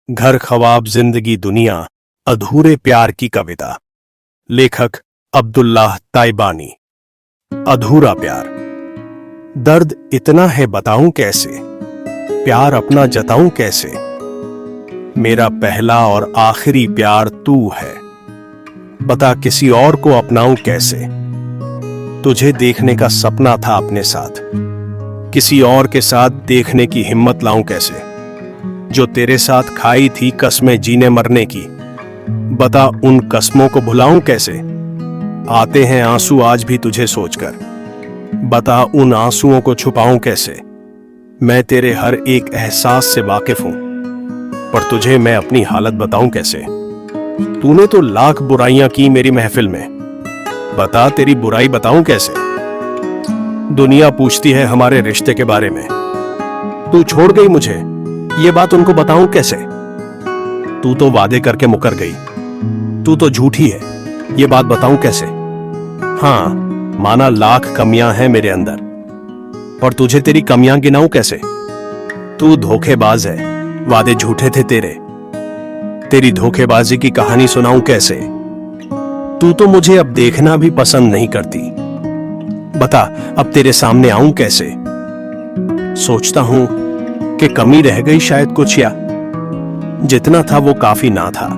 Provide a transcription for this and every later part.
घर ख्वाब जिंदगी दुनिया अधूरे प्यार की कविता। लेखक अब्दुल्लाह ताइबानी। अधूरा प्यार। दर्द इतना है बताऊं कैसे, प्यार अपना जताऊं कैसे। मेरा पहला और आखिरी प्यार तू है, बता किसी और को अपनाऊं कैसे। तुझे देखने का सपना था अपने साथ, किसी और के साथ देखने की हिम्मत लाऊं कैसे। जो तेरे साथ खाई थी कसमें जीने मरने की, बता उन कसमों को भुलाऊं कैसे। आते हैं आंसू आज भी तुझे सोचकर, बता उन आंसुओं को छुपाऊं कैसे। मैं तेरे हर एक एहसास से वाकिफ हूं, पर तुझे मैं अपनी हालत बताऊं कैसे। तूने तो लाख बुराइयां की मेरी महफिल में, बता तेरी बुराई बताऊं कैसे। दुनिया पूछती है हमारे रिश्ते के बारे में, तू छोड़ गई मुझे ये बात उनको बताऊं कैसे। तू तो वादे करके मुकर गई, तू तो झूठी है ये बात बताऊं कैसे। हां, माना लाख कमियां हैं मेरे अंदर, पर तुझे तेरी कमियां गिनाऊं कैसे। तू धोखेबाज है, वादे झूठे थे तेरे, तेरी धोखेबाजी की कहानी सुनाऊं कैसे। तू तो मुझे अब देखना भी पसंद नहीं करती, बता अब तेरे सामने आऊं कैसे। सोचता हूं कि कमी रह गई शायद कुछ, या जितना था वो काफी ना था।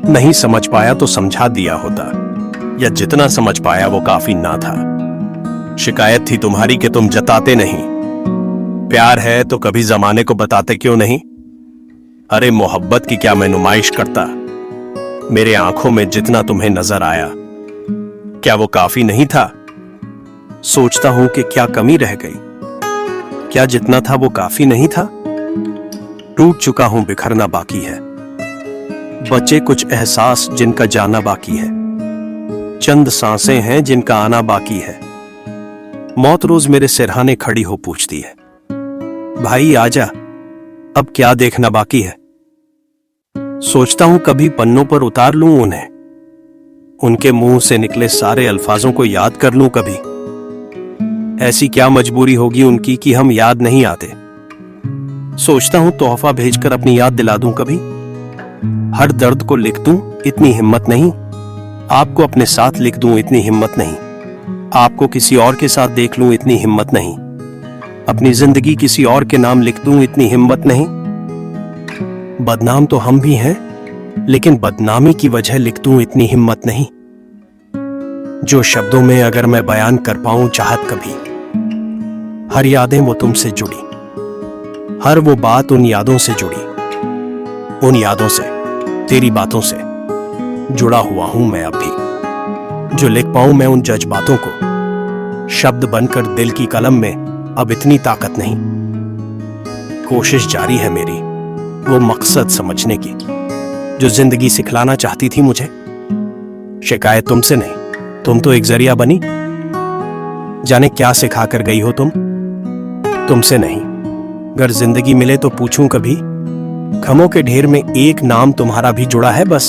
नहीं समझ पाया तो समझा दिया होता, या जितना समझ पाया वो काफी ना था। शिकायत थी तुम्हारी कि तुम जताते नहीं, प्यार है तो कभी जमाने को बताते क्यों नहीं। अरे मोहब्बत की क्या मैं नुमाइश करता, मेरे आंखों में जितना तुम्हें नजर आया क्या वो काफी नहीं था। सोचता हूं कि क्या कमी रह गई, क्या जितना था वो काफी नहीं था। टूट चुका हूं बिखरना बाकी है, बचे कुछ एहसास जिनका जाना बाकी है। चंद सांसें हैं जिनका आना बाकी है। मौत रोज मेरे सिरहाने खड़ी हो पूछती है, भाई आजा अब क्या देखना बाकी है। सोचता हूं कभी पन्नों पर उतार लूं उन्हें, उनके मुंह से निकले सारे अल्फाजों को याद कर लूं कभी। ऐसी क्या मजबूरी होगी उनकी कि हम याद नहीं आते। सोचता हूं तोहफा भेजकर अपनी याद दिला दूं कभी। हर दर्द को लिख दूं इतनी हिम्मत नहीं, आपको अपने साथ लिख दूं इतनी हिम्मत नहीं। आपको किसी और के साथ देख लूं इतनी हिम्मत नहीं, अपनी जिंदगी किसी और के नाम लिख दूं इतनी हिम्मत नहीं। बदनाम तो हम भी हैं, लेकिन बदनामी की वजह लिख दूं इतनी हिम्मत नहीं। जो शब्दों में अगर मैं बयान कर पाऊं चाहत कभी, हर यादें वो तुमसे जुड़ी, हर वो बात उन यादों से जुड़ी। उन यादों से, तेरी बातों से जुड़ा हुआ हूं मैं अब भी। जो लिख पाऊं मैं उन जज्बातों को, शब्द बनकर दिल की कलम में अब इतनी ताकत नहीं। कोशिश जारी है मेरी वो मकसद समझने की, जो जिंदगी सिखलाना चाहती थी मुझे। शिकायत तुमसे नहीं, तुम तो एक जरिया बनी। जाने क्या सिखा कर गई हो तुमसे नहीं। अगर जिंदगी मिले तो पूछूं कभी, गमों के ढेर में एक नाम तुम्हारा भी जुड़ा है बस।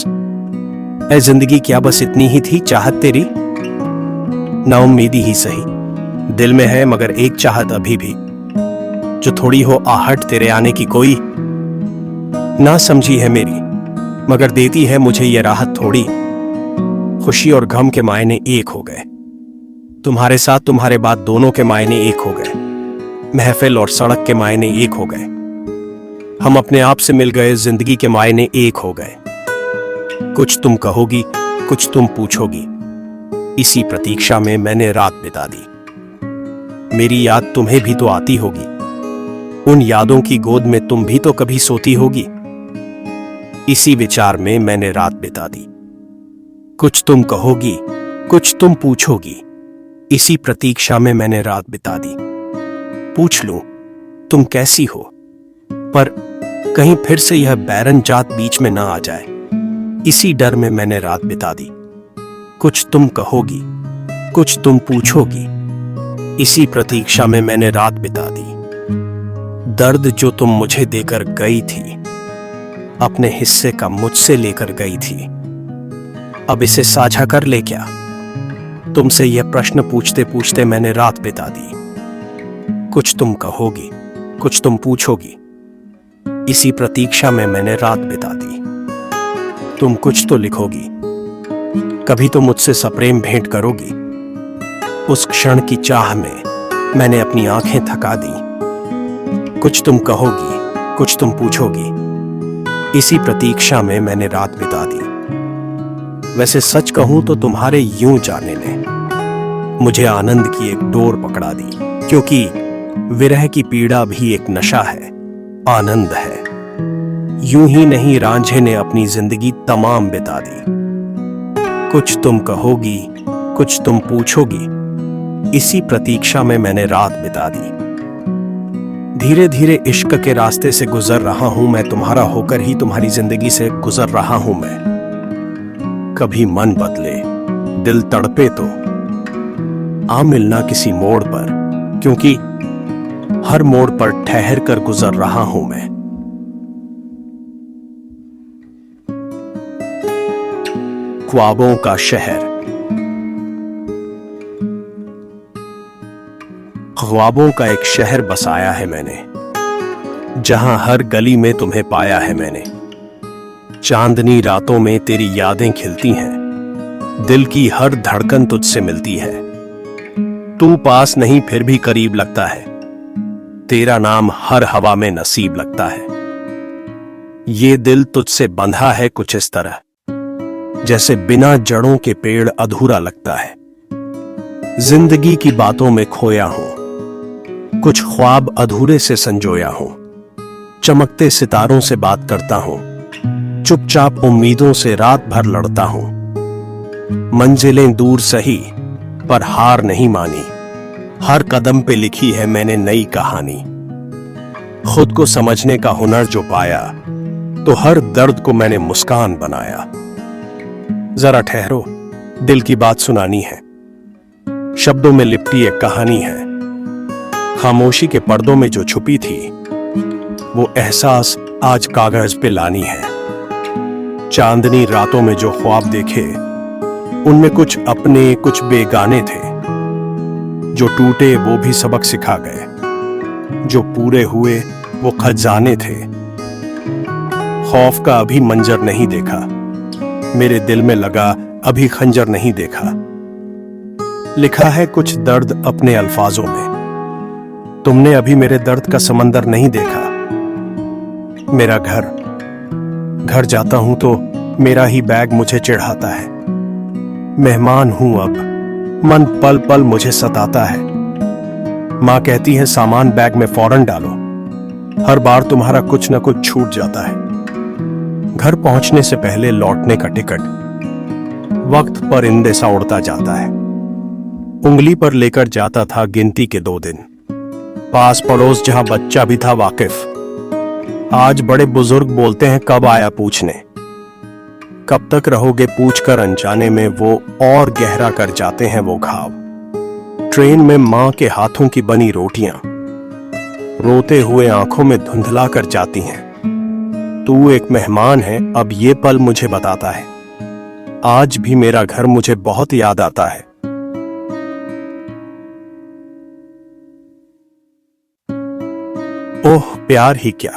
ऐ जिंदगी क्या बस इतनी ही थी चाहत तेरी, नाउम्मीदी ही सही दिल में है मगर एक चाहत अभी भी। जो थोड़ी हो आहट तेरे आने की कोई, ना समझी है मेरी मगर देती है मुझे ये राहत थोड़ी। खुशी और गम के मायने एक हो गए, तुम्हारे साथ तुम्हारे बाद दोनों के मायने एक हो गए। महफिल और सड़क के मायने एक हो गए, हम अपने आप से मिल गए, जिंदगी के मायने एक हो गए। कुछ तुम कहोगी, कुछ तुम पूछोगी, इसी प्रतीक्षा में मैंने रात बिता दी। मेरी याद तुम्हें भी तो आती होगी, उन यादों की गोद में तुम भी तो कभी सोती होगी। इसी विचार में मैंने रात बिता दी। कुछ तुम कहोगी, कुछ तुम पूछोगी, इसी प्रतीक्षा में मैंने रात बिता दी। पूछ लूं तुम कैसी हो, पर कहीं फिर से यह बैरन जात बीच में ना आ जाए, इसी डर में मैंने रात बिता दी। कुछ तुम कहोगी, कुछ तुम पूछोगी, इसी प्रतीक्षा में मैंने रात बिता दी। दर्द जो तुम मुझे देकर गई थी, अपने हिस्से का मुझसे लेकर गई थी, अब इसे साझा कर ले क्या। तुमसे यह प्रश्न पूछते पूछते मैंने रात बिता दी। कुछ तुम कहोगी, कुछ तुम पूछोगी, इसी प्रतीक्षा में मैंने रात बिता दी। तुम कुछ तो लिखोगी, कभी तो मुझसे सप्रेम भेंट करोगी। उस क्षण की चाह में मैंने अपनी आंखें थका दी। कुछ तुम कहोगी, कुछ तुम पूछोगी। इसी प्रतीक्षा में मैंने रात बिता दी। वैसे सच कहूं तो तुम्हारे यूं जाने ने मुझे आनंद की एक डोर पकड़ा दी, क्योंकि विरह की पीड़ा भी एक नशा है, आनंद है। यूं ही नहीं रांझे ने अपनी जिंदगी तमाम बिता दी। कुछ तुम कहोगी, कुछ तुम पूछोगी। इसी प्रतीक्षा में मैंने रात बिता दी। धीरे धीरे इश्क के रास्ते से गुजर रहा हूं मैं, तुम्हारा होकर ही तुम्हारी जिंदगी से गुजर रहा हूं मैं। कभी मन बदले, दिल तड़पे तो आ मिलना किसी मोड़ पर, क्योंकि हर मोड़ पर ठहर कर गुजर रहा हूं मैं। ख्वाबों का शहर। ख्वाबों का एक शहर बसाया है मैंने, जहां हर गली में तुम्हें पाया है मैंने। चांदनी रातों में तेरी यादें खिलती हैं, दिल की हर धड़कन तुझसे मिलती है। तू पास नहीं फिर भी करीब लगता है, तेरा नाम हर हवा में नसीब लगता है। ये दिल तुझसे बंधा है कुछ इस तरह, जैसे बिना जड़ों के पेड़ अधूरा लगता है। जिंदगी की बातों में खोया हूं, कुछ ख्वाब अधूरे से संजोया हूं। चमकते सितारों से बात करता हूं, चुपचाप उम्मीदों से रात भर लड़ता हूं। मंजिलें दूर सही पर हार नहीं मानी, हर कदम पे लिखी है मैंने नई कहानी। खुद को समझने का हुनर जो पाया, तो हर दर्द को मैंने मुस्कान बनाया। जरा ठहरो, दिल की बात सुनानी है। शब्दों में लिपटी एक कहानी है, खामोशी के पर्दों में जो छुपी थी, वो एहसास आज कागज पे लानी है। चांदनी रातों में जो ख्वाब देखे, उनमें कुछ अपने कुछ बेगाने थे। जो टूटे वो भी सबक सिखा गए, जो पूरे हुए वो खजाने थे। खौफ का अभी मंजर नहीं देखा, मेरे दिल में लगा अभी खंजर नहीं देखा। लिखा है कुछ दर्द अपने अल्फाजों में, तुमने अभी मेरे दर्द का समंदर नहीं देखा। मेरा घर जाता हूं तो मेरा ही बैग मुझे चिढ़ाता है। मेहमान हूं अब, मन पल पल मुझे सताता है। मां कहती है सामान बैग में फौरन डालो, हर बार तुम्हारा कुछ न कुछ छूट जाता है। घर पहुंचने से पहले लौटने का टिकट वक्त पर इंदेसा उड़ता जाता है। उंगली पर लेकर जाता था गिनती के 2 दिन, पास पड़ोस जहां बच्चा भी था वाकिफ। आज बड़े बुजुर्ग बोलते हैं कब आया पूछने। कब तक रहोगे पूछकर अनजाने में, वो और गहरा कर जाते हैं वो घाव। ट्रेन में मां के हाथों की बनी रोटियां रोते हुए आंखों में धुंधला कर जाती हैं। तू एक मेहमान है अब ये पल मुझे बताता है। आज भी मेरा घर मुझे बहुत याद आता है। ओह प्यार ही क्या,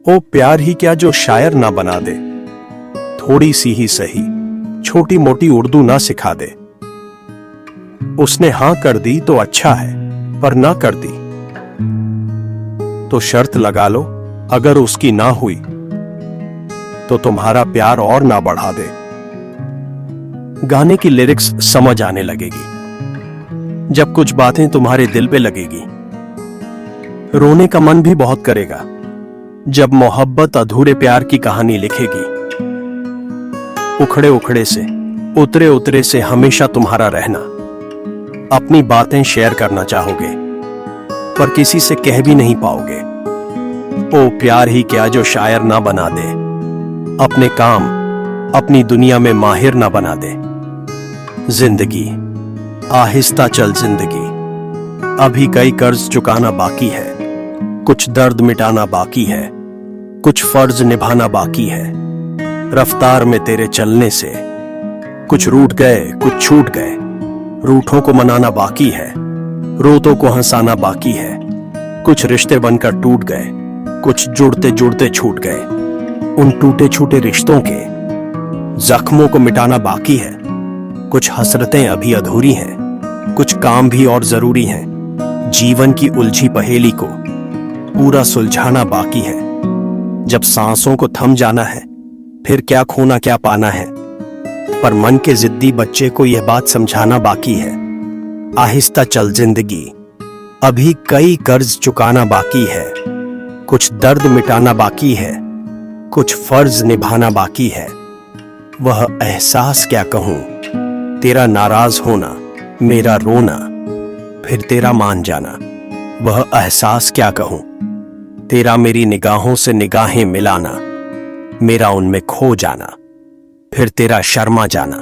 ओ प्यार ही क्या जो शायर ना बना दे। थोड़ी सी ही सही छोटी मोटी उर्दू ना सिखा दे। उसने हां कर दी तो अच्छा है, पर ना कर दी तो शर्त लगा लो, अगर उसकी ना हुई तो तुम्हारा प्यार और ना बढ़ा दे। गाने की लिरिक्स समझ आने लगेगी जब कुछ बातें तुम्हारे दिल पे लगेगी। रोने का मन भी बहुत करेगा जब मोहब्बत अधूरे प्यार की कहानी लिखेगी। उखड़े उखड़े से उतरे उतरे से हमेशा तुम्हारा रहना, अपनी बातें शेयर करना चाहोगे पर किसी से कह भी नहीं पाओगे। ओ प्यार ही क्या जो शायर ना बना दे, अपने काम अपनी दुनिया में माहिर ना बना दे। जिंदगी आहिस्ता चल जिंदगी, अभी कई कर्ज चुकाना बाकी है। कुछ दर्द मिटाना बाकी है, कुछ फर्ज निभाना बाकी है। रफ्तार में तेरे चलने से कुछ रूठ गए कुछ छूट गए। रूठों को मनाना बाकी है, रोतों को हंसाना बाकी है। कुछ रिश्ते बनकर टूट गए, कुछ जुड़ते जुड़ते छूट गए। उन टूटे छूटे रिश्तों के जख्मों को मिटाना बाकी है। कुछ हसरतें अभी अधूरी हैं, कुछ काम भी और जरूरी हैं। जीवन की उलझी पहेली को पूरा सुलझाना बाकी है। जब सांसों को थम जाना है, फिर क्या खोना क्या पाना है। पर मन के जिद्दी बच्चे को यह बात समझाना बाकी है। आहिस्ता चल जिंदगी, अभी कई कर्ज चुकाना बाकी है। कुछ दर्द मिटाना बाकी है, कुछ फर्ज निभाना बाकी है। वह एहसास क्या कहूं, तेरा नाराज होना, मेरा रोना, फिर तेरा मान जाना। वह एहसास क्या कहूं, तेरा मेरी निगाहों से निगाहें मिलाना, मेरा उनमें खो जाना, फिर तेरा शर्मा जाना।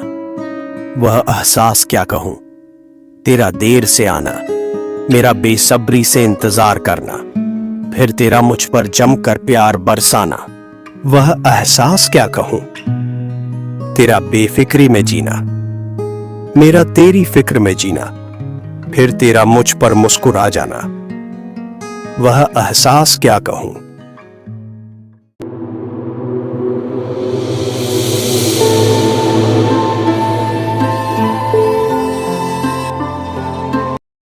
वह एहसास क्या कहूं, तेरा देर से आना, मेरा बेसब्री से इंतजार करना, फिर तेरा मुझ पर जमकर प्यार बरसाना। वह एहसास क्या कहूं, तेरा बेफिक्री में जीना, मेरा तेरी फिक्र में जीना, फिर तेरा मुझ पर मुस्कुरा जाना। वह एहसास क्या कहूं,